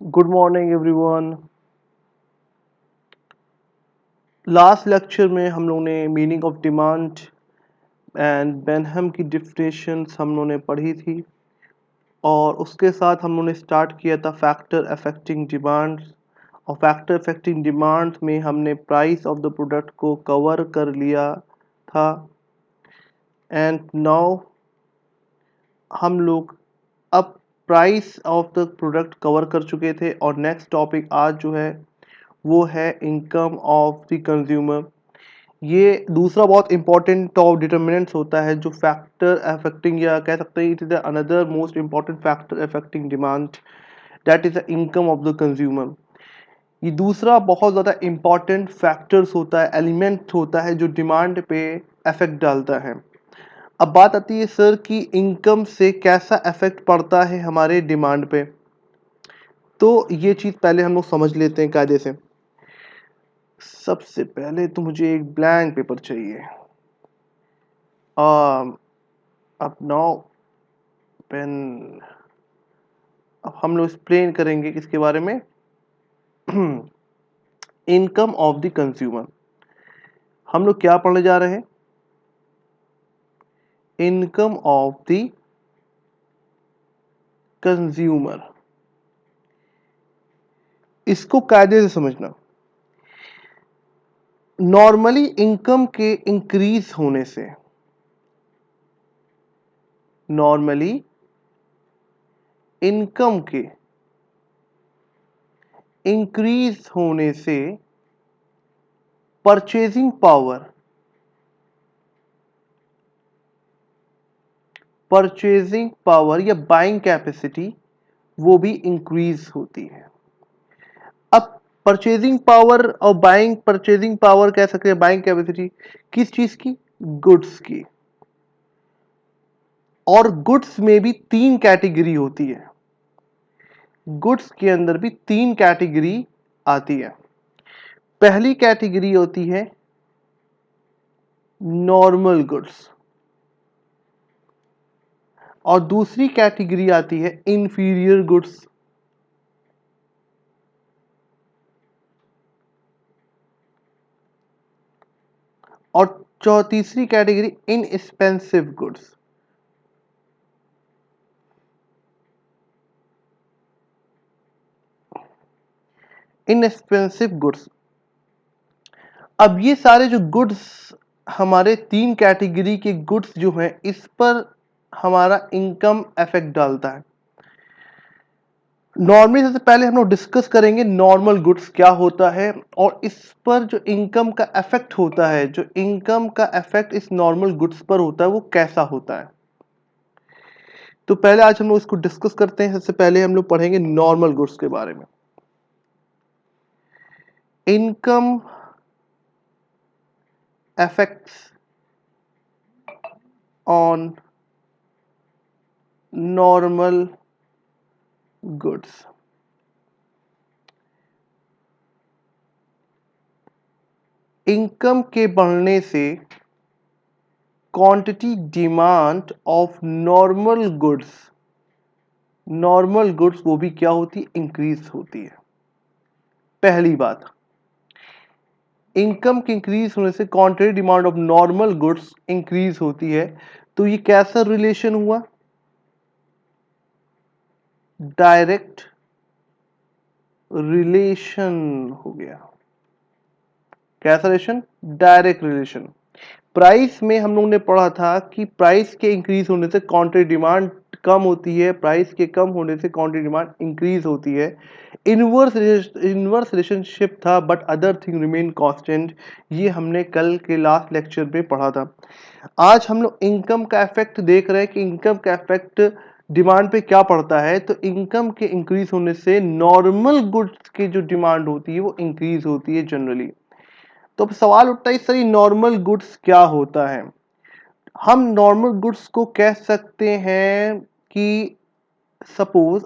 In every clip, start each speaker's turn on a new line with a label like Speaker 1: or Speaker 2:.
Speaker 1: Good morning everyone. Last lecture में हम लोगों ने मीनिंग ऑफ डिमांड एंड बेनहम की डिफिनेशंस हम लोगों ने पढ़ी थी और उसके साथ हम लोगों ने स्टार्ट किया था फैक्टर अफेक्टिंग डिमांड। और फैक्टर अफेक्टिंग डिमांड में हमने प्राइस ऑफ द प्रोडक्ट को कवर कर लिया था। एंड नाउ हम लोग अब price of the product cover कर चुके थे और नेक्स्ट टॉपिक आज जो है वो है इनकम ऑफ द कंज्यूमर। ये दूसरा बहुत इंपॉर्टेंट ऑफ डिटर्मिनेंट्स होता है जो फैक्टर अफेक्टिंग या कह सकते हैं it is another most important factor affecting demand, that is the income of the consumer. ये दूसरा बहुत ज़्यादा इंपॉर्टेंट फैक्टर्स होता है, एलिमेंट होता है जो डिमांड पे इफेक्ट डालता है। अब बात आती है सर कि इनकम से कैसा इफेक्ट पड़ता है हमारे डिमांड पे। तो ये चीज़ पहले हम लोग समझ लेते हैं कायदे से। सबसे पहले तो मुझे एक ब्लैंक पेपर चाहिए। अब नाउ पेन, अब हम लोग एक्सप्लेन करेंगे किसके बारे में। Income of the consumer. हम लोग क्या पढ़ने जा रहे हैं? Income of the consumer. इसको कायदे से समझना। नॉर्मली इनकम के इंक्रीज होने से, नॉर्मली इनकम के इंक्रीज होने से परचेजिंग पावर, परचेजिंग पावर या बाइंग कैपेसिटी वो भी इंक्रीज होती है। अब परचेजिंग पावर और बाइंग, परचेजिंग पावर कह सकते हैं, बाइंग कैपेसिटी किस चीज की? गुड्स की। और गुड्स में भी तीन कैटेगरी होती है। गुड्स के अंदर भी तीन कैटेगरी आती है। पहली कैटेगरी होती है नॉर्मल गुड्स और दूसरी कैटेगरी आती है इंफीरियर गुड्स और तीसरी category inexpensive goods. Inexpensive goods. अब ये सारे जो गुड्स, हमारे तीन कैटेगरी के गुड्स जो हैं, इस पर हमारा इनकम इफेक्ट डालता है। नॉर्मली सबसे पहले हम लोग डिस्कस करेंगे नॉर्मल गुड्स क्या होता है और इस पर जो इनकम का इफेक्ट होता है, जो इनकम का इफेक्ट इस नॉर्मल गुड्स पर होता है वो कैसा होता है। तो पहले आज हम लोग इसको डिस्कस करते हैं। सबसे पहले हम लोग पढ़ेंगे नॉर्मल गुड्स के बारे में। Income effects on normal goods. Income के बढ़ने से quantity demand of normal goods, normal goods वो भी क्या होती है? इंक्रीज होती है। पहली बात, इनकम के इंक्रीज होने से quantity demand of normal goods increase होती है। तो ये कैसा रिलेशन हुआ? डायरेक्ट रिलेशन हो गया। कैसा रिलेशन? Direct relation. प्राइस में हम लोगों ने पढ़ा था कि प्राइस के इंक्रीज होने से क्वांटिटी डिमांड कम होती है, प्राइस के कम होने से क्वांटिटी डिमांड इंक्रीज होती है। इनवर्स रिलेशनशिप था but other thing remain constant. ये हमने कल के लास्ट लेक्चर में पढ़ा था। आज हम लोग इनकम का इफेक्ट देख रहे हैं कि इनकम का इफेक्ट डिमांड पे क्या पड़ता है। तो इनकम के इंक्रीज होने से नॉर्मल गुड्स की जो डिमांड होती है वो इंक्रीज होती है जनरली। तो अब सवाल उठता है सर, नॉर्मल गुड्स क्या होता है? हम नॉर्मल गुड्स को कह सकते हैं कि सपोज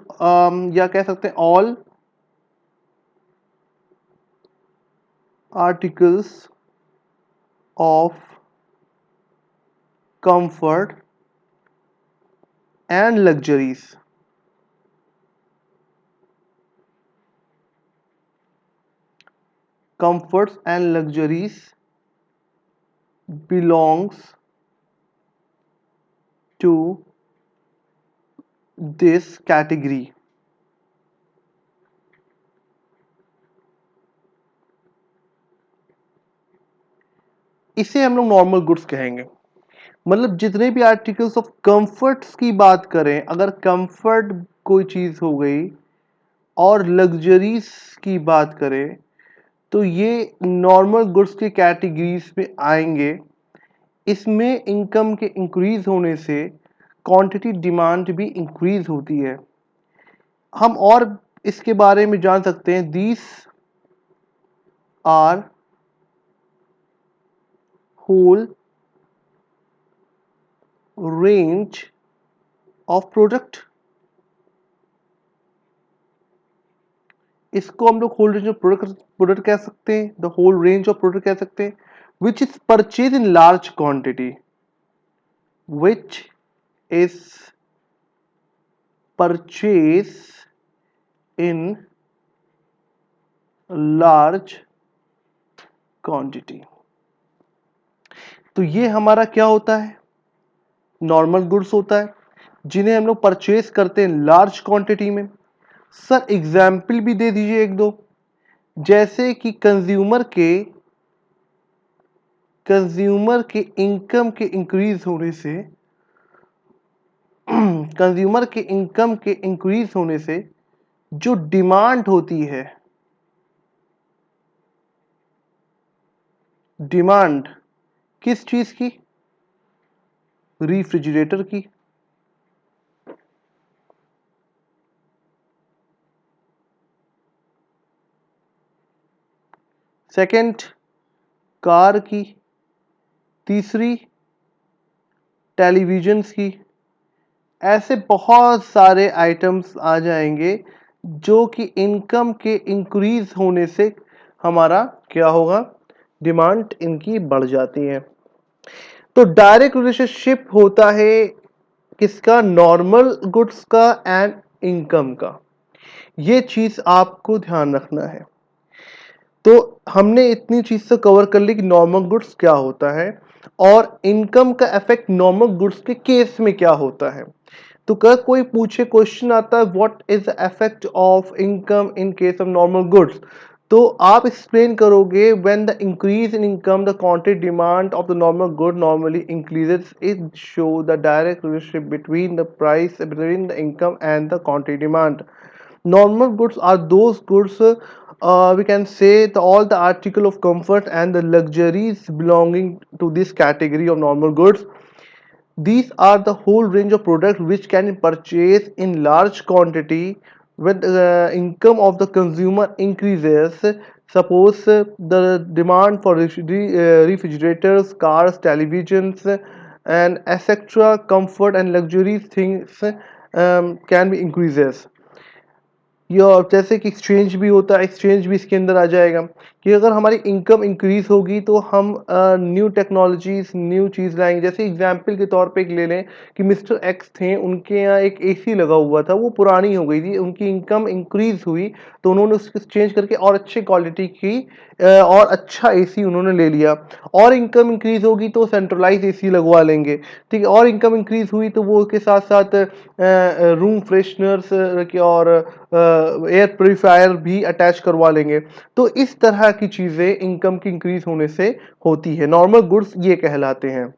Speaker 1: या कह सकते हैं all articles of comfort and luxuries. comforts and luxuries belongs to this category. इसे हम लोग नॉर्मल गुड्स कहेंगे। मतलब जितने भी आर्टिकल्स ऑफ कंफर्ट्स की बात करें, अगर कंफर्ट कोई चीज हो गई और लग्जरीज की बात करें तो ये नॉर्मल गुड्स की कैटेगरीज में आएंगे। इसमें इनकम के इंक्रीज होने से क्वांटिटी डिमांड भी इंक्रीज होती है। हम और इसके बारे में जान सकते हैं। These are whole range of product. इसको हम लोग होल रेंज ऑफ प्रोडक्ट कह सकते हैं, the whole range of product कह सकते हैं, which is purchase in large quantity, which is purchase in large quantity. तो ये हमारा क्या होता है, नॉर्मल गुड्स होता है जिन्हें हम लोग परचेज करते हैं लार्ज क्वांटिटी में। सर एग्जाम्पल भी दे दीजिए एक दो, जैसे कि कंज्यूमर के इनकम के इंक्रीज होने से कंज्यूमर के इनकम के इंक्रीज होने से जो डिमांड होती है, डिमांड किस चीज की, रेफ्रिजरेटर की। सेकंड कार की, तीसरी टेलीविजन्स की। ऐसे बहुत सारे आइटम्स आ जाएंगे जो कि इनकम के इंक्रीज होने से हमारा क्या होगा, डिमांड इनकी बढ़ जाती है। तो डायरेक्ट रिलेशनशिप होता है किसका, नॉर्मल गुड्स का एंड इनकम का। ये चीज आपको ध्यान रखना है। तो हमने इतनी चीज तो कवर कर ली कि नॉर्मल गुड्स क्या होता है और इनकम का इफेक्ट नॉर्मल गुड्स के केस में क्या होता है। तो अगर कोई पूछे, क्वेश्चन आता है what is the effect of income in case of normal goods, तो आप एक्सप्लेन करोगे when the increase in income the quantity demand of the normal good normally increases, it show the direct relationship between the price between the income and the quantity demand. Normal goods are those goods, we can say all the article of comfort and the luxuries belonging to this category of normal goods. These are the whole range of products which can be purchased in large quantity when the income of the consumer increases. Suppose the demand for refrigerators, cars, televisions, and etc. comfort and luxury things can be increases। या जैसे कि exchange भी होता है, exchange भी इसके अंदर आ जाएगा कि अगर हमारी इनकम इंक्रीज होगी तो हम न्यू टेक्नोलॉजीज न्यू चीज़ लाएंगे। जैसे एग्जांपल के तौर पे एक ले लें कि मिस्टर एक्स थे, उनके यहाँ एक एसी लगा हुआ था, वो पुरानी हो गई थी, उनकी इनकम इंक्रीज हुई तो उन्होंने उसको चेंज करके और अच्छे क्वालिटी की और अच्छा एसी उन्होंने ले लिया। और इनकम इंक्रीज होगी तो सेंट्रलाइज एसी लगवा लेंगे, ठीक है। और इनकम इंक्रीज हुई तो वो के साथ साथ रूम फ्रेशनर्स और एयर प्योरीफायर भी अटैच करवा लेंगे। तो इस तरह की चीजें इनकम की इंक्रीज होने से होती है, नॉर्मल गुड्स ये कहलाते हैं।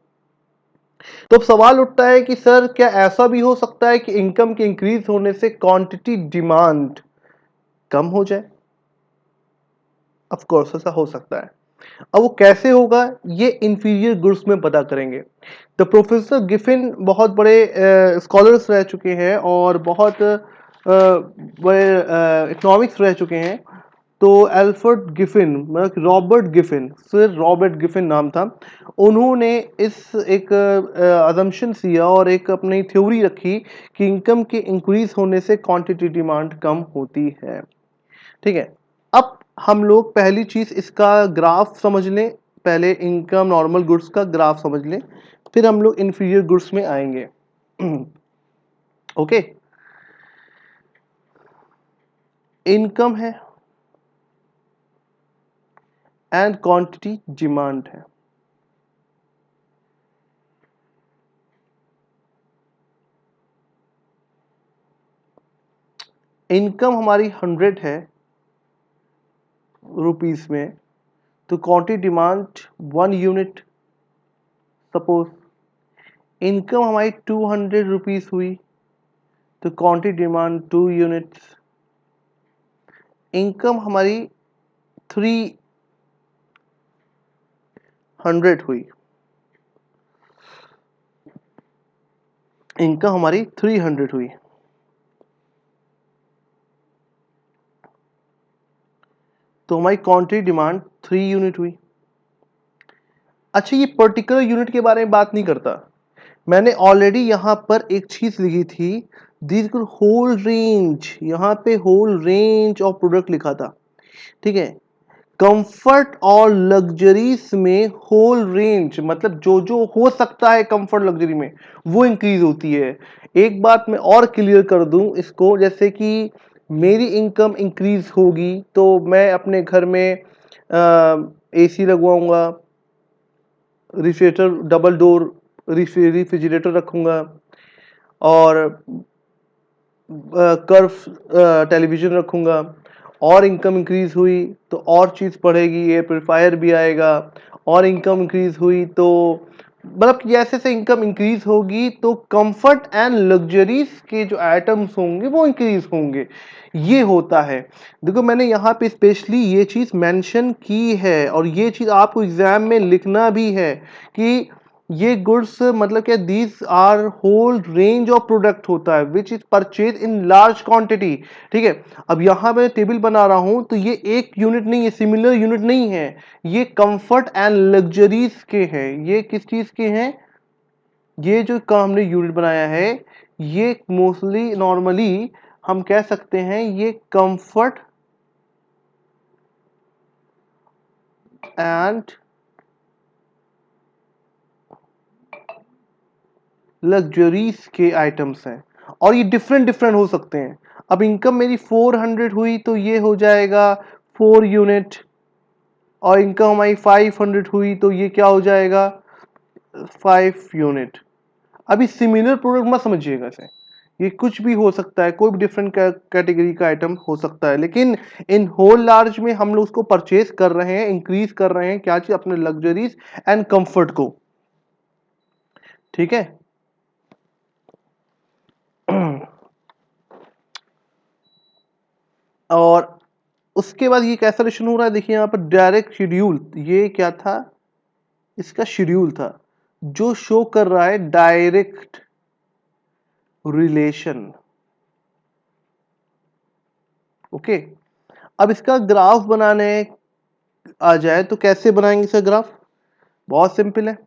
Speaker 1: तो अब सवाल उठता है कि सर क्या ऐसा भी हो सकता है कि इनकम के इंक्रीज होने से क्वांटिटी डिमांड कम हो जाए? ऑफ कोर्स ऐसा हो सकता है। अब वो कैसे होगा ये इंफीरियर गुड्स में पता करेंगे। द प्रोफेसर गिफिन बहुत बड़े स्कॉलर्स रह चुके हैं और बहुत बड़े इकोनॉमिक्स रह चुके हैं। तो एल्फ्रेड गिफिन, मतलब Robert Giffen, sir Robert Giffen नाम था, उन्होंने इस एक अजम्पशन दिया और एक अपनी थ्योरी रखी कि इनकम के इंक्रीज होने से क्वांटिटी डिमांड कम होती है, ठीक है। अब हम लोग पहली चीज इसका ग्राफ समझ लें, पहले इनकम नॉर्मल गुड्स का ग्राफ समझ लें, फिर हम लोग इंफीरियर गुड्स में आएंगे। ओके, इनकम है, एंड क्वांटिटी डिमांड है। इनकम हमारी 100 है रुपीस में, तो quantity demand 1 unit. Suppose income हमारी 200 रुपीस हुई, तो क्वांटिटी डिमांड 2 यूनिट्स। इनकम हमारी 300 हुई, इनकम हमारी 300 हुई, तो हमारी क्वांटिटी डिमांड 3 यूनिट हुई। अच्छा, ये पर्टिकुलर यूनिट के बारे में बात नहीं करता, मैंने ऑलरेडी यहाँ पर एक चीज लिखी थी, दिस होल रेंज, यहाँ पे होल रेंज ऑफ प्रोडक्ट लिखा था, ठीक है। कंफर्ट और लग्जरीज में होल रेंज मतलब जो जो हो सकता है कंफर्ट लग्जरी में वो इंक्रीज होती है। एक बात मैं और क्लियर कर दूं इसको, जैसे कि मेरी इनकम इंक्रीज होगी तो मैं अपने घर में एसी लगवाऊंगा, रेफ्रिजरेटर डबल डोर रेफ्रिजरेटर रखूंगा, और कर्व टेलीविज़न रखूँगा। और इनकम इंक्रीज़ हुई तो और चीज़ बढ़ेगी, एयर प्योरीफायर भी आएगा। और इनकम इंक्रीज़ हुई तो मतलब कि जैसे जैसे इनकम इंक्रीज़ होगी तो कंफर्ट एंड लग्जरीज के जो आइटम्स होंगे वो इंक्रीज़ होंगे। ये होता है। देखो मैंने यहाँ पे स्पेशली ये चीज़ मेंशन की है, और ये चीज़ आपको एग्जाम में लिखना भी है कि ये गुड्स मतलब क्या, these are whole range of product होता है which is purchase in large quantity, ठीक है। अब यहाँ मैं टेबल बना रहा हूं तो ये एक यूनिट नहीं है, सिमिलर यूनिट नहीं है, ये कंफर्ट एंड लग्जरीज के हैं। ये किस चीज के हैं? ये जो का हमने यूनिट बनाया है ये मोस्टली नॉर्मली हम कह सकते हैं ये कंफर्ट एंड लग्जरीज के आइटम्स हैं, और ये डिफरेंट डिफरेंट हो सकते हैं। अब इनकम मेरी 400 हुई तो ये हो जाएगा 4 यूनिट, और इनकम हमारी 500 हुई तो ये क्या हो जाएगा 5 यूनिट। अभी सिमिलर प्रोडक्ट मत समझिएगा इसे, ये कुछ भी हो सकता है, कोई भी डिफरेंट कैटेगरी का आइटम हो सकता है, लेकिन इन होल लार्ज में हम लोग उसको परचेज कर रहे हैं, इंक्रीज कर रहे हैं क्या चीज, अपने लग्जरीज एंड कंफर्ट को, ठीक है। और उसके बाद ये कैसा रिलेशन हो रहा है, देखिए यहाँ पर डायरेक्ट शेड्यूल, ये क्या था, इसका शेड्यूल था जो शो कर रहा है डायरेक्ट रिलेशन। ओके, अब इसका ग्राफ बनाने आ जाए तो कैसे बनाएंगे इसका ग्राफ, बहुत सिंपल है।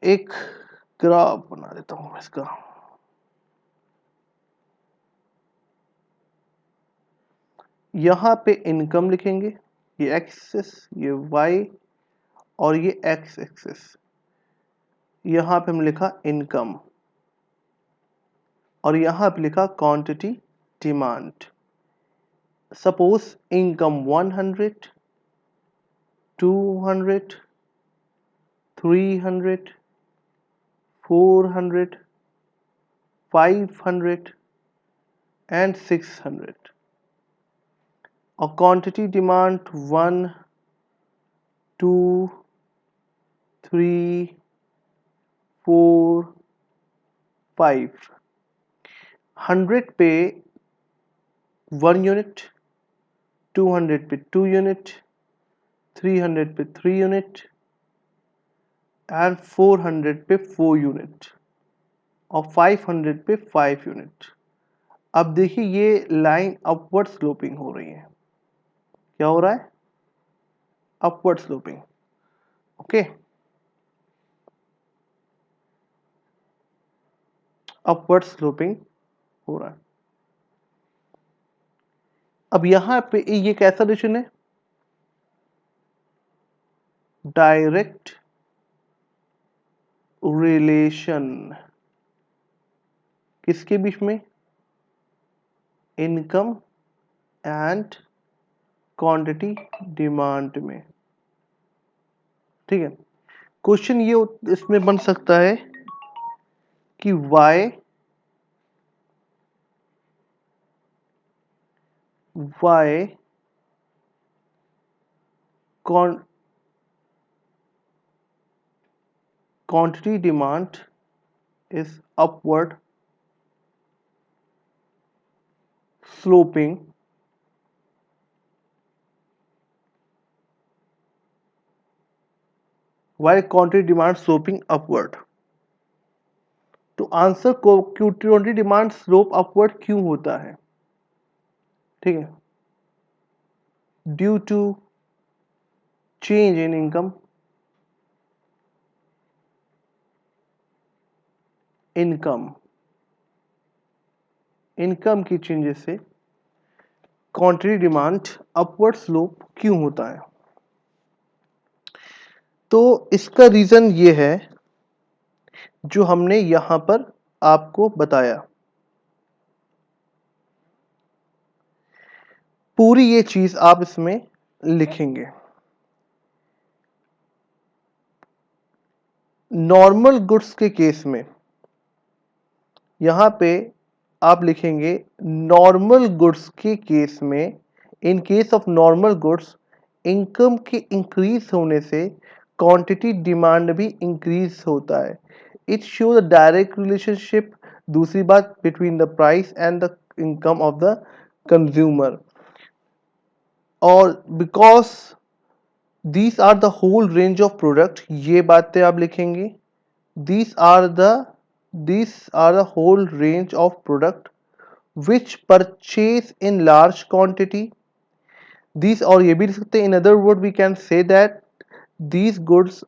Speaker 1: एक ग्राफ बना देता हूं इसका, यहां पे इनकम लिखेंगे, ये एक्सेस, ये वाई, और ये एक्स एक्सेस, यहां पे हम लिखा इनकम, और यहां पे लिखा quantity demand. Suppose income 100, 200, 300, 400, 500 and 600, और क्वांटिटी डिमांड 1, 2, 3, 4, 5। 100 पे 1 यूनिट, 200 पे 2 यूनिट, 300 पे 3 यूनिट एंड 400 पे 4 यूनिट, और 500 पे 5 यूनिट। अब देखिए ये लाइन अपवर्ड स्लोपिंग हो रही है, क्या हो रहा है, upward sloping. Okay, upward sloping हो रहा है। अब यहां पे ये कैसा रिलेशन है, डायरेक्ट रिलेशन, किसके बीच में, इनकम एंड क्वांटिटी डिमांड में। ठीक है, क्वेश्चन ये इसमें बन सकता है कि Y quantity demand is upward sloping while quantity demand sloping upward। तो आंसर को क्वांटिटी डिमांड स्लोप अपवर्ड क्यों होता है? ठीक है, due to change in income income की चेंजेस से क्वांटिटी डिमांड अपवर्ड स्लोप क्यों होता है? तो इसका रीजन ये है जो हमने यहां पर आपको बताया। पूरी ये चीज आप इसमें लिखेंगे। नॉर्मल गुड्स के केस में यहां पे आप लिखेंगे नॉर्मल गुड्स के केस में, in case of normal goods income के इंक्रीज होने से क्वांटिटी डिमांड भी इंक्रीज होता है। It show the direct relationship, दूसरी बात, between the price and the income of the consumer. और because these are the whole range of product, ये बातें आप लिखेंगे। these are the whole range of product which purchase in large quantity। these, और ये भी लिख सकते हैं, in other word we can say that these goods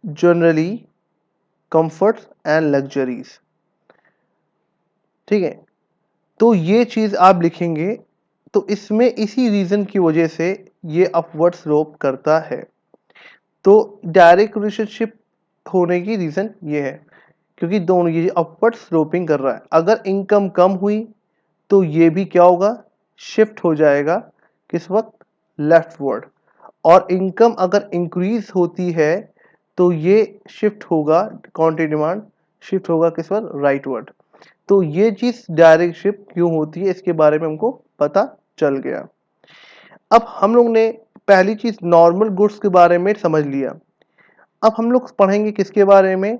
Speaker 1: generally comforts and luxuries। ठीक है, तो ये चीज आप लिखेंगे। तो इसमें इसी रीजन की वजह से ये अपवर्ड स्लोप करता है। तो डायरेक्ट रिलेशनशिप होने की रीजन ये है क्योंकि दोनों ये अपवर्ड स्लोपिंग कर रहा है। अगर इनकम कम हुई तो ये भी क्या होगा, शिफ्ट हो जाएगा किस वक्त, लेफ्टवर्ड। और इनकम अगर इंक्रीज होती है तो ये शिफ्ट होगा, क्वांटिटी डिमांड शिफ्ट होगा किस वक्त, राइटवर्ड। तो ये चीज डायरेक्ट शिफ्ट क्यों होती है इसके बारे में हमको पता चल गया। अब हम लोग ने पहली चीज नॉर्मल गुड्स के बारे में समझ लिया। अब हम लोग पढ़ेंगे किसके बारे में,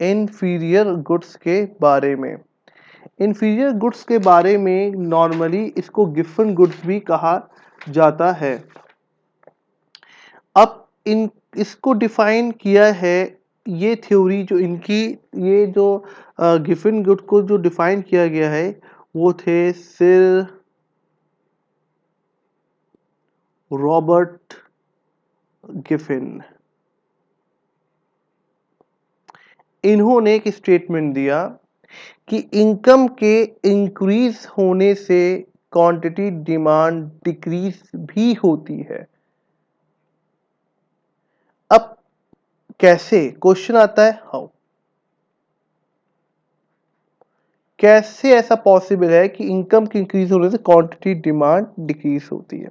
Speaker 1: इंफीरियर गुड्स के बारे में। इंफीरियर गुड्स के बारे में नॉर्मली इसको गिफन गुड्स भी कहा जाता है। अब इन इसको डिफाइन किया है, ये थ्योरी जो इनकी, ये जो गिफन गुड को जो डिफाइन किया गया है वो थे सर रॉबर्ट गिफिन। इन्होंने एक स्टेटमेंट दिया कि इनकम के इंक्रीज होने से क्वांटिटी डिमांड डिक्रीज भी होती है। अब कैसे, क्वेश्चन आता है हाउ, कैसे ऐसा पॉसिबल है कि इनकम की इंक्रीज होने से क्वांटिटी डिमांड डिक्रीज होती है?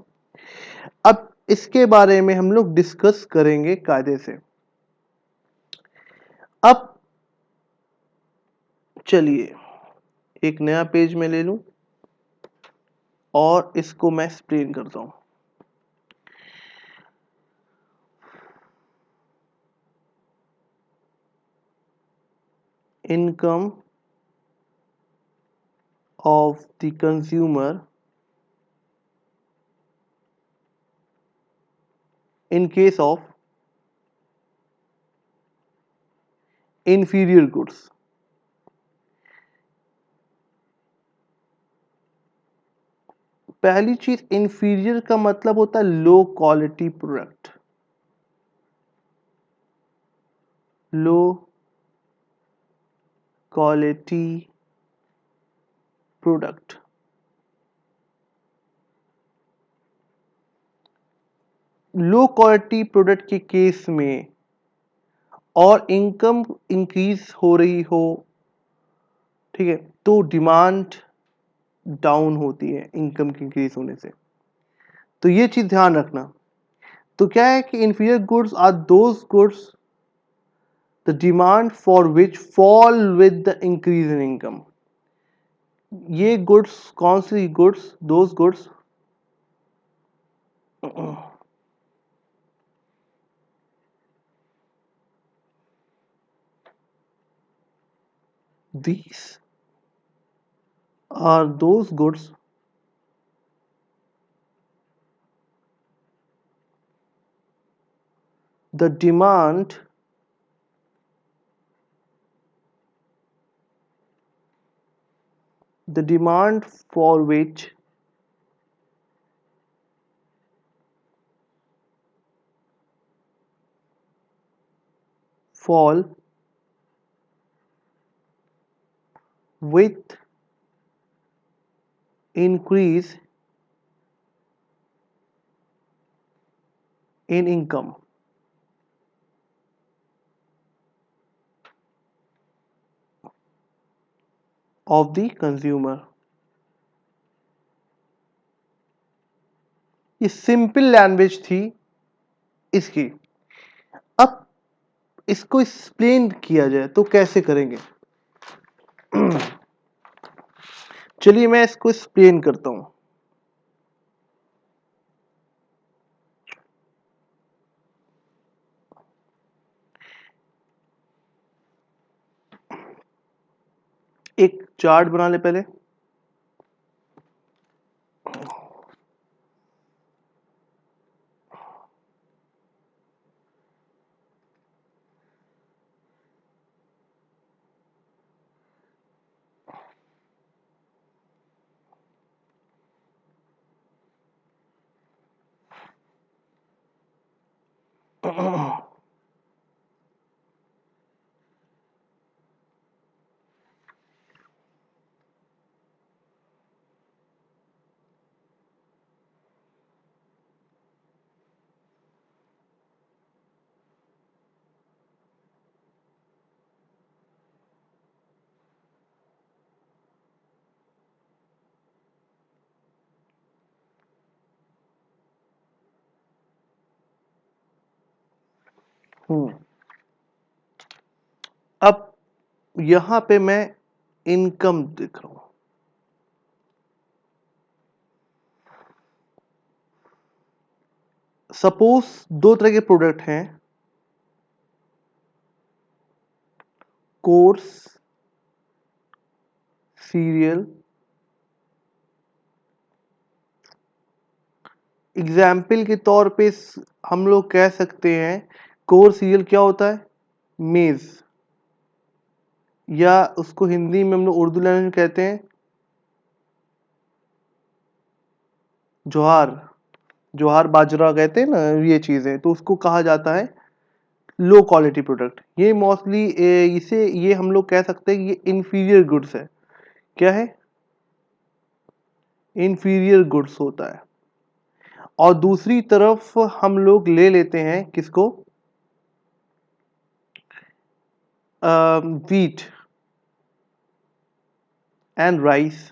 Speaker 1: अब इसके बारे में हम लोग डिस्कस करेंगे कायदे से। अब चलिए एक नया पेज में ले लूं और इसको मैं एक्सप्लेन करता हूं। Income of the consumer in case of inferior goods। पहली चीज, इंफीरियर का मतलब होता है लो क्वालिटी प्रोडक्ट, लो क्वालिटी प्रोडक्ट। लो क्वालिटी प्रोडक्ट के केस में और इनकम इंक्रीज हो रही हो, ठीक है, तो डिमांड डाउन होती है इनकम के इंक्रीज होने से। तो ये चीज ध्यान रखना। तो क्या है कि inferior goods are those goods the demand for which fall with the increase in income। ये गुड्स कौन सी goods? Those goods these are those goods the demand for which fall with increase in income। of the consumer। ये simple language थी इसकी। अब इसको explain किया जाए तो कैसे करेंगे? चलिए मैं इसको एक्सप्लेन करता हूं। एक चार्ट बना ले पहले। अब यहां पे मैं इनकम देख रहा हूं। सपोज दो तरह के प्रोडक्ट हैं, कोर्स सीरियल। एग्जाम्पल के तौर पे हम लोग कह सकते हैं कोर्स सीरियल क्या होता है? मेज, या उसको हिंदी में हम लोग उर्दू लैंग्वेज में कहते हैं ज्वार। ज्वार बाजरा कहते हैं ना, ये चीजें, तो उसको कहा जाता है लो क्वालिटी प्रोडक्ट। ये मोस्टली इसे ये हम लोग कह सकते हैं कि ये इंफीरियर गुड्स है। क्या है? इंफीरियर गुड्स होता है। और दूसरी तरफ हम लोग ले लेते हैं किसको? Wheat and rice.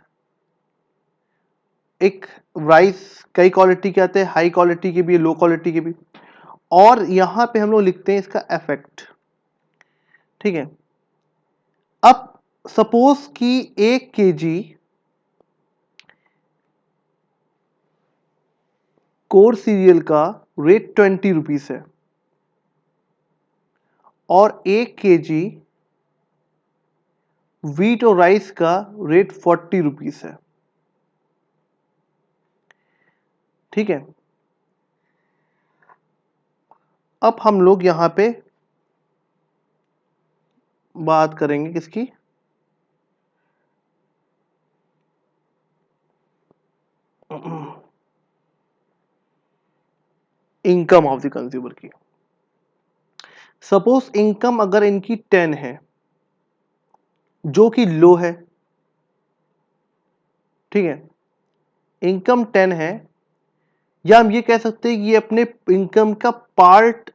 Speaker 1: एक राइस कई क्वालिटी के आते हैं, हाई क्वालिटी के भी, लो क्वालिटी के भी। और यहां पे हम लोग लिखते हैं इसका इफेक्ट। ठीक है। अब सपोज कि 1 kg कोर सीरियल का रेट 20 रुपीस है और 1 kg व्हीट और राइस का रेट 40 रुपीस है। ठीक है। अब हम लोग यहां पे बात करेंगे किसकी? इनकम ऑफ द कंज्यूमर की। सपोज इनकम अगर इनकी 10 है जो कि लो है। ठीक है। इनकम 10 है, या हम ये कह सकते हैं कि ये अपने इनकम का पार्ट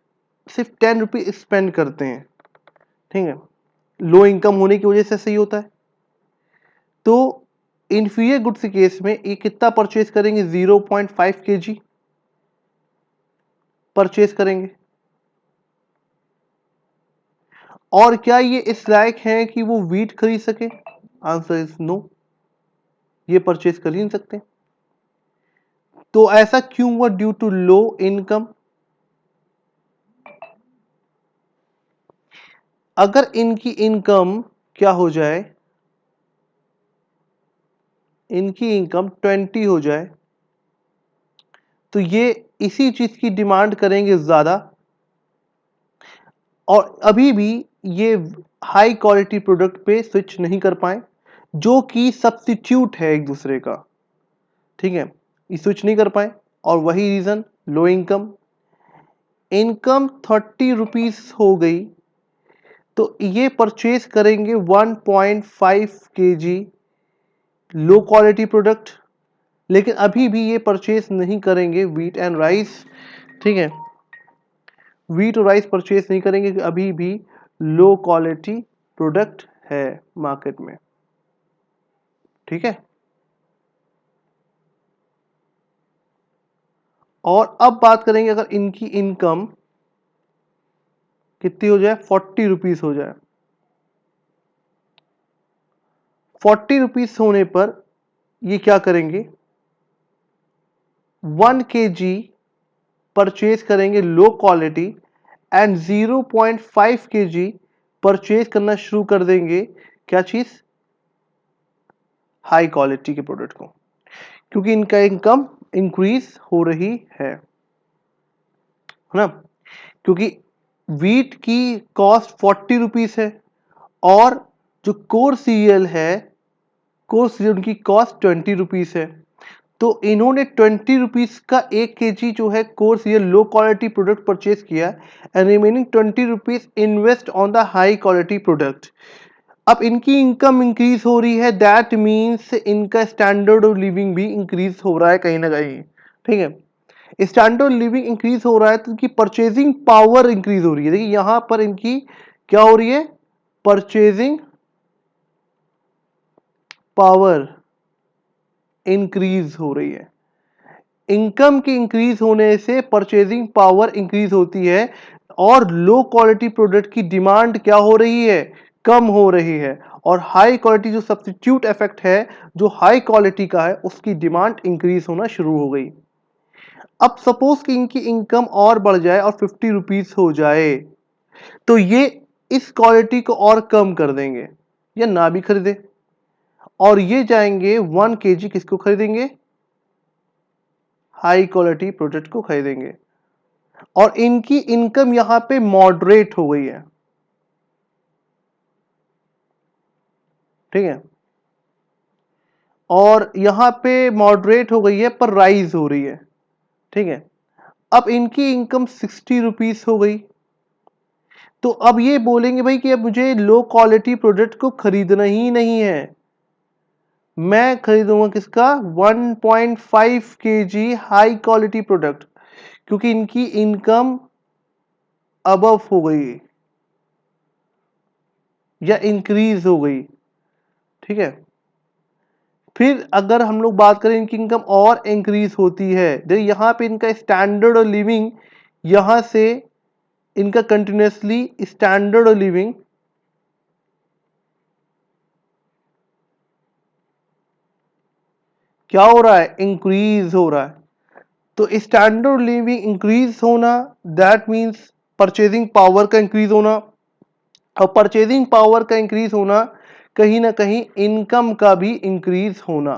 Speaker 1: सिर्फ 10 रुपये स्पेंड करते हैं। ठीक है। लो इनकम होने की वजह से सही होता है। तो इंफीरियर गुड्स के केस में ये कितना परचेज करेंगे? 0.5 kg। परचेज करेंगे। और क्या ये इस लायक हैं कि वो वीट खरीद सके? आंसर इज नो, ये परचेज कर ही नहीं सकते। तो ऐसा क्यों हुआ? Due to low income. अगर इनकी इनकम क्या हो जाए, इनकी इनकम 20 हो जाए, तो ये इसी चीज की डिमांड करेंगे ज्यादा, और अभी भी ये हाई क्वालिटी प्रोडक्ट पे स्विच नहीं कर पाए, जो कि सब्स्टिट्यूट है एक दूसरे का। ठीक है, ये स्विच नहीं कर पाए, और वही reason low income. Income 30 rupees हो गई, तो ये परचेज करेंगे 1.5 केजी लो क्वालिटी प्रोडक्ट, लेकिन अभी भी ये परचेज नहीं करेंगे व्हीट एंड राइस। ठीक है, व्हीट और राइस परचेज नहीं करेंगे, अभी भी लो क्वालिटी प्रोडक्ट है मार्केट में। ठीक है, और अब बात करेंगे अगर इनकी इनकम कितनी हो जाए, 40 रुपीज हो जाए। 40 रुपीज होने पर ये क्या करेंगे, 1 केजी परचेज करेंगे low quality, and 0.5 KG purchase करना शुरू कर देंगे क्या चीज, हाई क्वालिटी के प्रोडक्ट को, क्योंकि इनका इनकम इंक्रीज हो रही है ना। क्योंकि वीट की कॉस्ट 40 रुपीज है, और जो कोर सीरियल है, कोर सीरियल उनकी कॉस्ट 20 रुपीज है। तो इन्होंने 20 रुपीज का 1 केजी जो है coarse cereal low quality product purchase किया, and remaining 20 rupees invest on the high quality product. अब इनकी इनकम इंक्रीज हो रही है, दैट मीन्स इनका स्टैंडर्ड ऑफ लिविंग भी इंक्रीज हो रहा है कहीं ना कहीं। ठीक है, स्टैंडर्ड ऑफ लिविंग इंक्रीज हो रहा है, तो इनकी परचेजिंग पावर इंक्रीज हो रही है। देखिए यहां पर इनकी क्या हो रही है, परचेजिंग पावर इंक्रीज हो रही है। इनकम की इंक्रीज होने से परचेजिंग पावर इंक्रीज होती है, और लो क्वालिटी प्रोडक्ट की डिमांड क्या हो रही है, कम हो रही है, और हाई क्वालिटी जो सब्स्टिट्यूट इफेक्ट है, जो हाई क्वालिटी का है, उसकी डिमांड इंक्रीज होना शुरू हो गई। अब सपोज कि इनकी इनकम और बढ़ जाए और 50 रुपीज हो जाए, तो ये इस क्वालिटी को और कम कर देंगे या ना भी खरीदे, और ये जाएंगे 1 केजी किसको खरीदेंगे, हाई क्वालिटी प्रोडक्ट को खरीदेंगे, और इनकी इनकम यहां पे मॉडरेट हो गई है। ठीक है, और यहां पे मॉडरेट हो गई है पर राइज हो रही है। ठीक है, अब इनकी इनकम 60 रुपीज हो गई, तो अब ये बोलेंगे भाई कि अब मुझे लो क्वालिटी प्रोडक्ट को खरीदना ही नहीं है, मैं खरीदूंगा किसका, 1.5 केजी हाई क्वालिटी प्रोडक्ट, क्योंकि इनकी इनकम अबव हो गई या इंक्रीज हो गई। ठीक है, फिर अगर हम लोग बात करें इनकी इनकम और इंक्रीज होती है, देखिए यहां पे इनका स्टैंडर्ड ऑफ लिविंग, यहां से इनका कंटिन्यूसली स्टैंडर्ड ऑफ लिविंग क्या हो रहा है, इंक्रीज हो रहा है। तो स्टैंडर्ड लिविंग इंक्रीज होना, दैट मींस परचेजिंग पावर का इंक्रीज होना, और परचेजिंग पावर का इंक्रीज होना कहीं ना कहीं इनकम का भी इंक्रीज होना,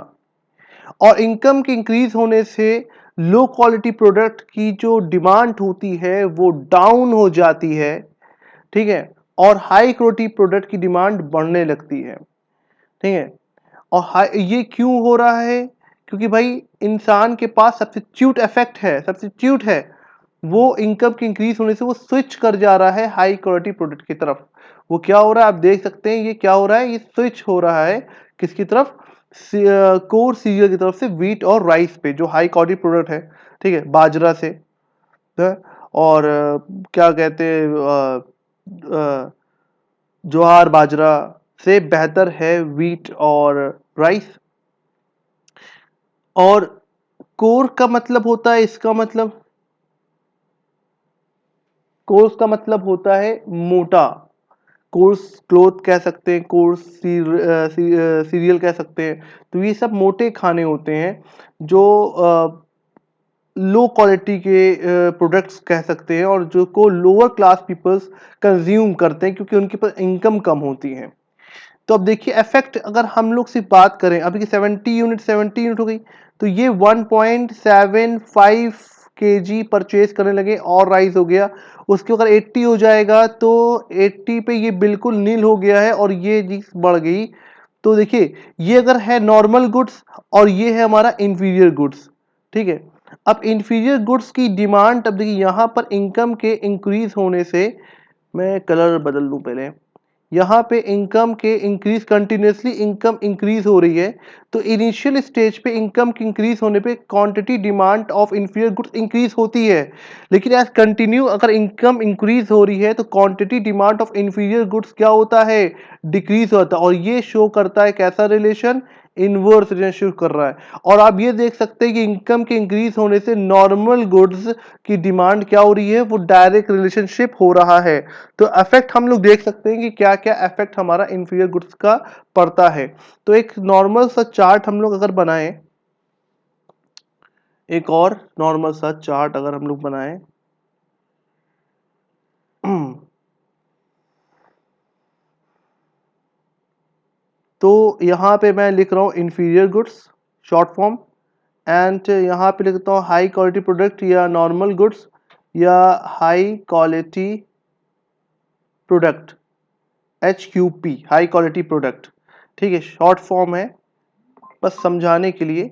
Speaker 1: और इनकम के इंक्रीज होने से लो क्वालिटी प्रोडक्ट की जो डिमांड होती है वो डाउन हो जाती है। ठीक है, और हाई क्वालिटी प्रोडक्ट की डिमांड बढ़ने लगती है। ठीक है, और ये क्यों हो रहा है, क्योंकि भाई इंसान के पास सब्स्टिट्यूट इफेक्ट है, सब्स्टिट्यूट है, वो इनकम की इंक्रीज होने से वो स्विच कर जा रहा है हाई क्वालिटी प्रोडक्ट की तरफ। वो क्या हो रहा है, आप देख सकते हैं ये क्या हो रहा है, ये स्विच हो रहा है किसकी तरफ, कोर सीरियल की तरफ से व्हीट और राइस पे, जो हाई क्वालिटी प्रोडक्ट है। ठीक है, बाजरा से, और क्या कहते हैं, ज्वार बाजरा से बेहतर है व्हीट और राइस। और कोर का मतलब होता है, इसका मतलब कोर्स का मतलब होता है मोटा, कोर्स क्लोथ कह सकते हैं, कोर्स सीरियल कह सकते हैं। तो ये सब मोटे खाने होते हैं जो लो क्वालिटी के प्रोडक्ट्स कह सकते हैं और जो को लोअर क्लास पीपल्स कंज्यूम करते हैं क्योंकि उनके पास इनकम कम होती है। तो अब देखिए इफेक्ट अगर हम लोग सिर्फ बात करें अभी की 70 यूनिट हो गई, तो ये 1.75 केजी परचेज करने लगे और राइस हो गया। उसके अगर 80 हो जाएगा तो 80 पे ये बिल्कुल नील हो गया है और ये चीज बढ़ गई। तो देखिए ये अगर है नॉर्मल गुड्स और ये है हमारा इंफीरियर गुड्स, ठीक है। अब इंफीरियर गुड्स की डिमांड, अब देखिए यहाँ पर इनकम के इंक्रीज होने से, मैं कलर बदल लूँ पहले, यहाँ पे इनकम के इंक्रीज, कंटिन्यूसली इनकम इंक्रीज हो रही है। तो इनिशियल स्टेज पे इनकम की इंक्रीज होने पे quantity demand of inferior goods increase होती है, लेकिन एज कंटिन्यू अगर इनकम इंक्रीज हो रही है तो quantity demand of inferior goods क्या होता है, डिक्रीज होता है। और ये शो करता है कैसा रिलेशन, इनवर्स रिलेशनशिप कर रहा है। और आप ये देख सकते हैं कि इनकम के इंक्रीज होने से नॉर्मल गुड्स की डिमांड क्या हो रही है, वो डायरेक्ट रिलेशनशिप हो रहा है। तो इफेक्ट हम लोग देख सकते हैं कि क्या क्या इफेक्ट हमारा इंफीरियर गुड्स का पड़ता है। तो एक नॉर्मल सा चार्ट हम लोग अगर बनाएं, एक और नॉर्मल सा चार्ट अगर हम लोग बनाएं तो यहाँ पे मैं लिख रहा हूँ inferior goods short form, and यहाँ पे लिखता हूँ हाई क्वालिटी प्रोडक्ट या नॉर्मल गुड्स या high quality product, HQP high quality product, ठीक है, शॉर्ट फॉर्म है बस समझाने के लिए।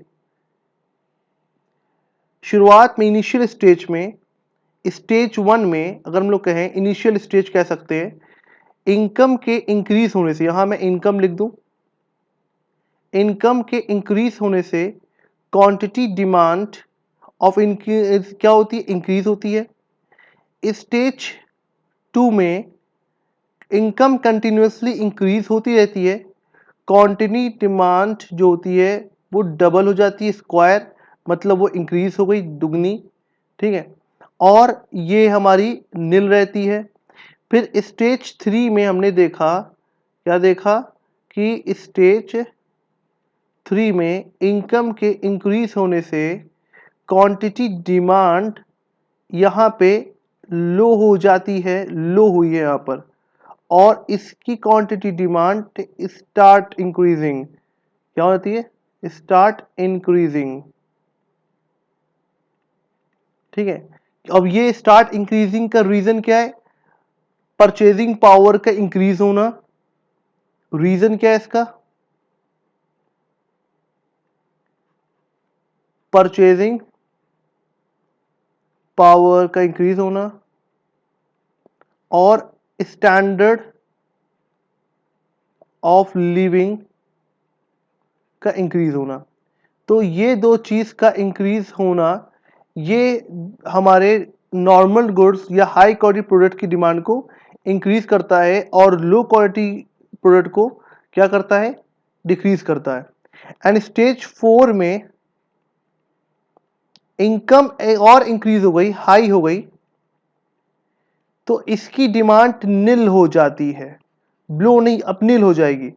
Speaker 1: शुरुआत में इनिशियल स्टेज में, स्टेज 1 में अगर हम लोग कहें इनिशियल स्टेज कह सकते हैं, इनकम के इंक्रीज होने से, यहां मैं इनकम लिख दूं, इनकम के इंक्रीज होने से क्वांटिटी डिमांड ऑफ इंक्रीज क्या होती है, इंक्रीज होती है। स्टेज 2 में इनकम कंटिन्यूसली इंक्रीज होती रहती है, क्वांटिटी डिमांड जो होती है वो डबल हो जाती है, स्क्वायर, मतलब वो इंक्रीज हो गई दुगनी, ठीक है। और ये हमारी नील रहती है। फिर स्टेज 3 में हमने देखा, क्या देखा कि स्टेज 3 में इनकम के इंक्रीज होने से क्वांटिटी डिमांड यहाँ पे लो हो जाती है, लो हुई है यहाँ पर, और इसकी क्वांटिटी डिमांड स्टार्ट इंक्रीजिंग, क्या होती है, स्टार्ट इंक्रीजिंग, ठीक है। अब ये स्टार्ट इंक्रीजिंग का रीजन क्या है, परचेजिंग पावर का इंक्रीज होना। रीजन क्या है इसका, परचेजिंग पावर का इंक्रीज होना और स्टैंडर्ड ऑफ लिविंग का इंक्रीज होना। तो ये दो चीज का इंक्रीज होना, ये हमारे नॉर्मल गुड्स या हाई क्वालिटी प्रोडक्ट की डिमांड को इंक्रीज करता है और लो क्वालिटी प्रोडक्ट को क्या करता है, डिक्रीज करता है। एंड स्टेज 4 में इनकम और इंक्रीज हो गई, हाई हो गई, तो इसकी डिमांड नील हो जाती है, ब्लो नहीं अब नील हो जाएगी,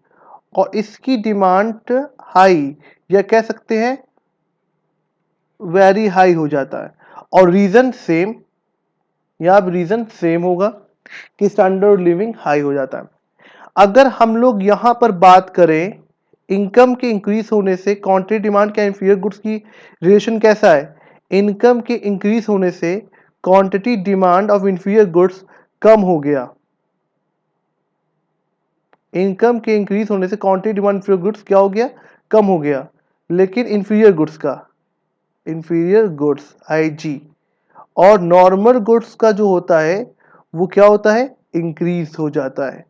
Speaker 1: और इसकी डिमांड हाई या कह सकते हैं वेरी हाई हो जाता है। और रीजन सेम, या अब रीजन सेम होगा कि स्टैंडर्ड लिविंग हाई हो जाता है। अगर हम लोग यहां पर बात करें इनकम के इंक्रीज होने से क्वांटिटी डिमांड का इंफीरियर गुड्स की रिलेशन कैसा है, इनकम के इंक्रीज होने से quantity demand of inferior goods कम हो गया, इनकम के इंक्रीज होने से क्वांटिटी डिमांड इंफीरियर गुड्स क्या हो गया, कम हो गया। लेकिन इंफीरियर गुड्स का, इंफीरियर गुड्स IG और नॉर्मल गुड्स का जो होता है वो क्या होता है, इंक्रीज हो जाता है।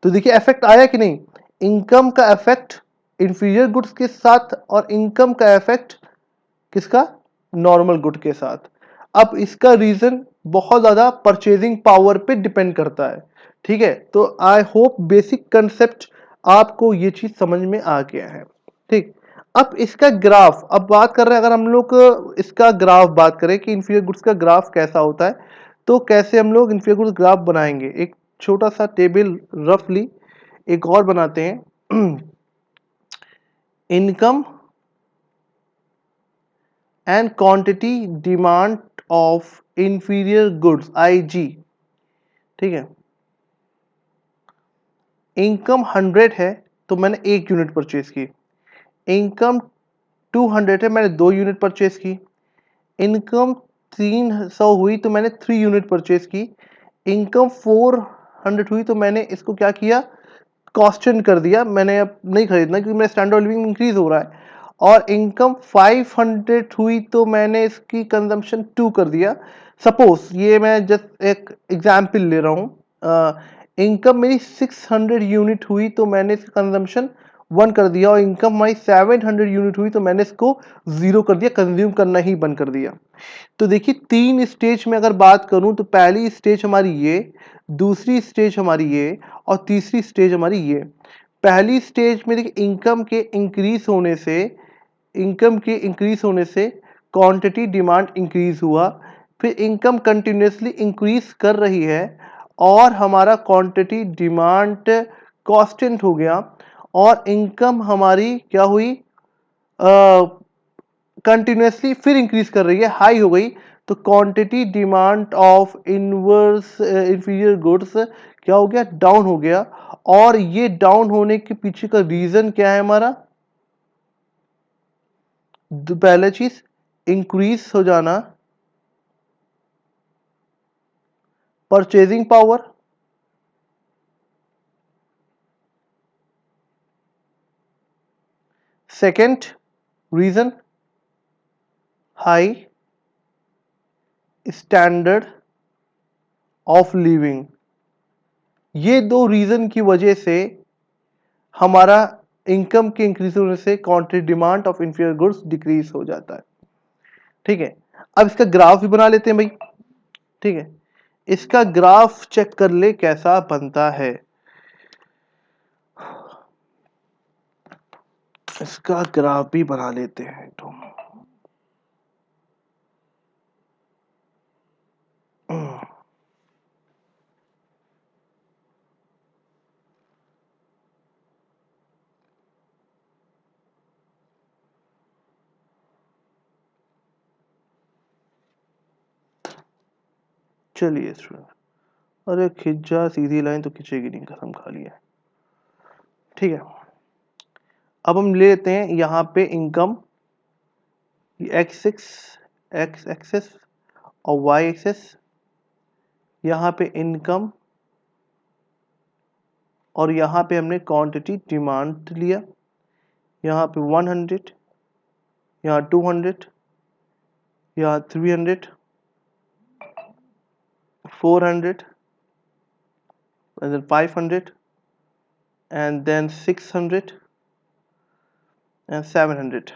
Speaker 1: तो देखिए इफेक्ट आया कि नहीं, इनकम का इफेक्ट इंफीरियर गुड्स के साथ और इनकम का इफेक्ट किसका, नॉर्मल गुड के साथ। अब इसका रीजन बहुत ज्यादा परचेजिंग पावर पे डिपेंड करता है, ठीक है। तो आई होप बेसिक कंसेप्ट आपको ये चीज समझ में आ गया है, ठीक। अब इसका ग्राफ, अब बात कर रहे हैं अगर हम लोग इसका ग्राफ बात करें कि इंफीरियर गुड्स का ग्राफ कैसा होता है, तो कैसे हम लोग इन्फीरियर गुड्स ग्राफ बनाएंगे, एक छोटा सा टेबल रफली एक और बनाते हैं। Income and quantity demand of inferior goods IG, ठीक है। इनकम 100 है तो मैंने 1 यूनिट परचेज की, इनकम 200 है मैंने 2 यूनिट परचेज की, इनकम 300 हुई तो मैंने 3 यूनिट परचेज की, इनकम 400 हुई तो मैंने इसको क्या किया, कॉन्स्टेंट कर दिया, मैंने अब नहीं खरीदना क्योंकि मेरा स्टैंडर्ड लिविंग इंक्रीज हो रहा है। और इनकम 500 हुई तो मैंने इसकी कंजम्पशन 2 कर दिया। सपोज ये मैं जस्ट एक एग्जाम्पल ले रहा हूँ, इनकम मेरी 600 यूनिट हुई तो मैंने इसका कंजम्पशन 1 कर दिया, और इनकम हमारी 700 यूनिट हुई तो मैंने इसको 0 कर दिया, कंज्यूम करना ही बंद कर दिया। तो देखिए 3 स्टेज में अगर बात करूं तो पहली स्टेज हमारी ये, दूसरी स्टेज हमारी ये, और तीसरी स्टेज हमारी ये। पहली स्टेज में देखिए इनकम के इंक्रीज होने से क्वांटिटी डिमांड इंक्रीज हुआ, फिर इनकम कंटिन्यूसली इंक्रीज कर रही है और हमारा क्वांटिटी डिमांड कांस्टेंट हो गया, और इनकम हमारी क्या हुई, कंटिन्यूसली फिर इंक्रीज कर रही है, हाई हो गई। तो quantity demand of inverse inferior goods क्या हो गया, डाउन हो गया। और ये डाउन होने के पीछे का रीजन क्या है हमारा, पहले चीज इंक्रीज हो जाना purchasing power, second reason high standard of living. ये दो रीजन की वजह से हमारा इनकम के इंक्रीज होने से quantity demand of inferior goods decrease हो जाता है, ठीक है। अब इसका ग्राफ भी बना लेते हैं भाई, ठीक है। इसका ग्राफ चेक कर ले कैसा बनता है, इसका ग्राफ भी बना लेते हैं तो चलिए अरे खिंच जा, सीधी लाइन तो खिंचेगी नहीं, कसम खा लिया, ठीक है। अब हम ले लेते हैं यहाँ पे इनकम, एक्स एक्सेस और वाई एक्सेस, यहाँ पे इनकम और यहाँ पे हमने क्वांटिटी डिमांड लिया, यहाँ पे 100, यहाँ 200, यहाँ 300, 400 and then 500 and then 600 and 700,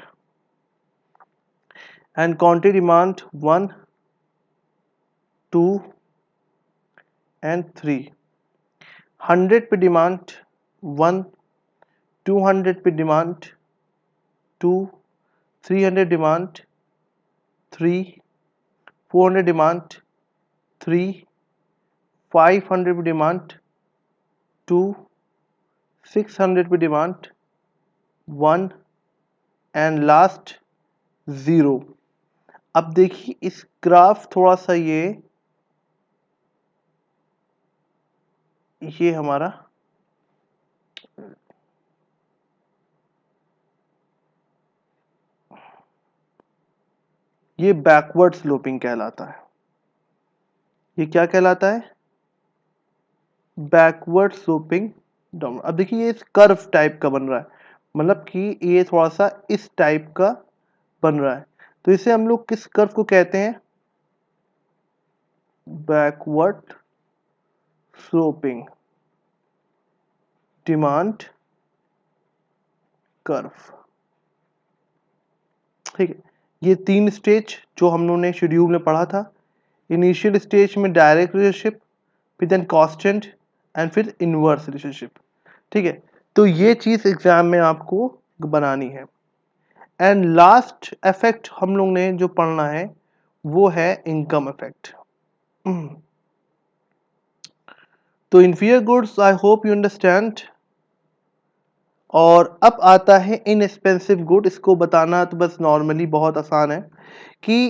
Speaker 1: and quantity demand 1, 2 and 3, 100 पे डिमांड 1, 200 पे डिमांड 2, 300 डिमांड 3, 400 डिमांड 3, 500 पे डिमांड 2, 600 पे डिमांड 1 एंड लास्ट 0। अब देखिए इस ग्राफ थोड़ा सा ये हमारा ये बैकवर्ड स्लोपिंग कहलाता है। ये क्या कहलाता है, बैकवर्ड स्लोपिंग डाउन। अब देखिए ये कर्व टाइप का बन रहा है, मतलब कि ये थोड़ा सा इस टाइप का बन रहा है, तो इसे हम लोग किस कर्व को कहते हैं, बैकवर्ड स्लोपिंग डिमांड कर्व, ठीक है। ये 3 स्टेज जो हम लोगों ने शेड्यूल में पढ़ा था, इनिशियल स्टेज में डायरेक्ट रिलेशनशिप, फिर देन कांस्टेंट एंड फिर इनवर्स रिलेशनशिप, ठीक है। तो ये चीज एग्जाम में आपको बनानी है। एंड लास्ट इफेक्ट हम लोग ने जो पढ़ना है वो है इनकम इफेक्ट, तो inferior goods, I hope you understand. और अब आता है इनएक्सपेंसिव गुड। इसको बताना तो बस नॉर्मली बहुत आसान है कि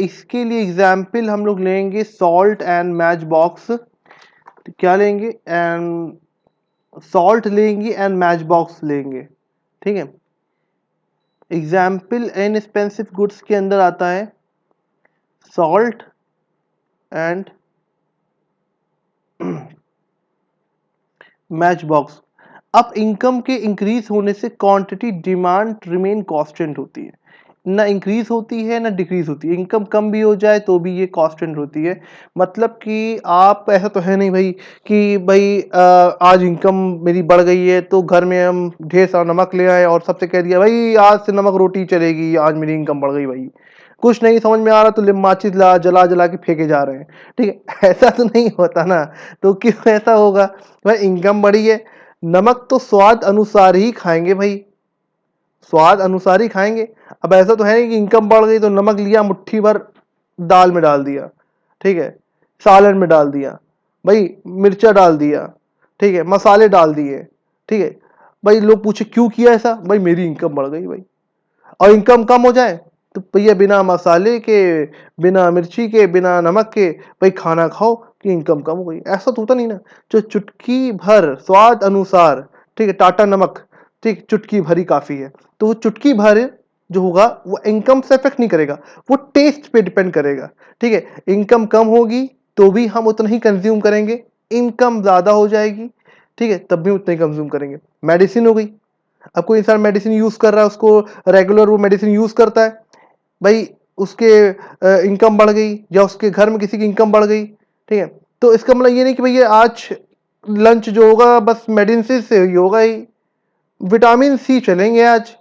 Speaker 1: इसके लिए एग्जाम्पल हम लोग लेंगे सॉल्ट एंड मैच बॉक्स। क्या लेंगे? एंड सॉल्ट लेंगे एंड मैच बॉक्स लेंगे। ठीक है। एग्जाम्पल इनएक्सपेंसिव गुड्स के अंदर आता है सॉल्ट एंड मैच बॉक्स। अब इनकम के इंक्रीज होने से क्वांटिटी डिमांड रिमेन कांस्टेंट होती है, ना इंक्रीज होती है ना डिक्रीज होती है। इनकम कम भी हो जाए तो भी ये कांस्टेंट होती है। मतलब कि आप, ऐसा तो है नहीं भाई कि भाई आज इनकम मेरी बढ़ गई है तो घर में हम ढेर सारा नमक ले आए और सबसे कह दिया भाई आज से नमक रोटी चलेगी, आज मेरी इनकम बढ़ गई भाई। कुछ नहीं समझ में आ रहा तो माचिस ला जला जला के फेंके जा रहे हैं। ठीक है, ऐसा तो नहीं होता ना। तो क्यों ऐसा होगा? भाई इनकम बढ़ी है, नमक तो स्वाद अनुसार ही खाएंगे भाई, स्वाद अनुसार ही खाएंगे। अब ऐसा तो है नहीं कि इनकम बढ़ गई तो नमक लिया मुट्ठी भर दाल में डाल दिया, ठीक है, सालन में डाल दिया, भाई मिर्चा डाल दिया, ठीक है, मसाले डाल दिए, ठीक है। भाई लोग पूछे क्यों किया ऐसा? भाई मेरी इनकम बढ़ गई भाई। और इनकम कम हो जाए तो भैया बिना मसाले के, बिना मिर्ची के, बिना नमक के भाई खाना खाओ कि इनकम कम हो गई। ऐसा तो होता नहीं ना। जो चुटकी भर स्वाद अनुसार, ठीक है, टाटा नमक, ठीक, चुटकी भर ही काफी है। तो वो चुटकी भर जो होगा वो इनकम से इफेक्ट नहीं करेगा, वो टेस्ट पे डिपेंड करेगा। ठीक है, इनकम कम होगी तो भी हम उतना ही कंज्यूम करेंगे, इनकम ज्यादा हो जाएगी, ठीक है, तब भी उतना ही कंज्यूम करेंगे। मेडिसिन हो गई, अब कोई इंसान मेडिसिन यूज कर रहा है, उसको रेगुलर वो मेडिसिन यूज करता है, भाई उसके इनकम बढ़ गई या उसके घर में किसी की इनकम बढ़ गई, ठीक है। तो इसका मतलब ये नहीं कि भैया आज लंच जो होगा बस मेडिसिन से ही होगा ही, विटामिन सी चलेंगे आज,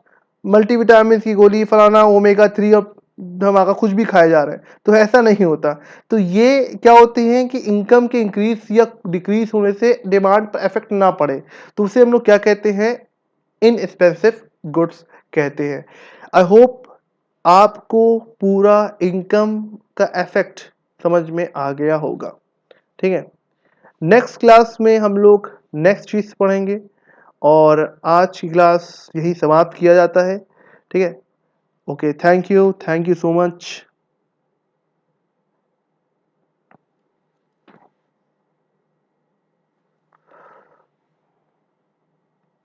Speaker 1: मल्टीविटामिन की गोली फलाना ओमेगा 3 और धमाका कुछ भी खाया जा रहा है, तो ऐसा नहीं होता। तो ये क्या होती है कि इनकम के इंक्रीज या डिक्रीज होने से डिमांड पर इफेक्ट ना पड़े, तो उसे हम लोग क्या कहते हैं? इनएक्सपेंसिव गुड्स कहते हैं। आई होप आपको पूरा इनकम का इफेक्ट समझ में आ गया होगा। ठीक है, नेक्स्ट क्लास में हम लोग नेक्स्ट चीज पढ़ेंगे और आज की क्लास यही समाप्त किया जाता है। ठीक है, okay, thank you so much.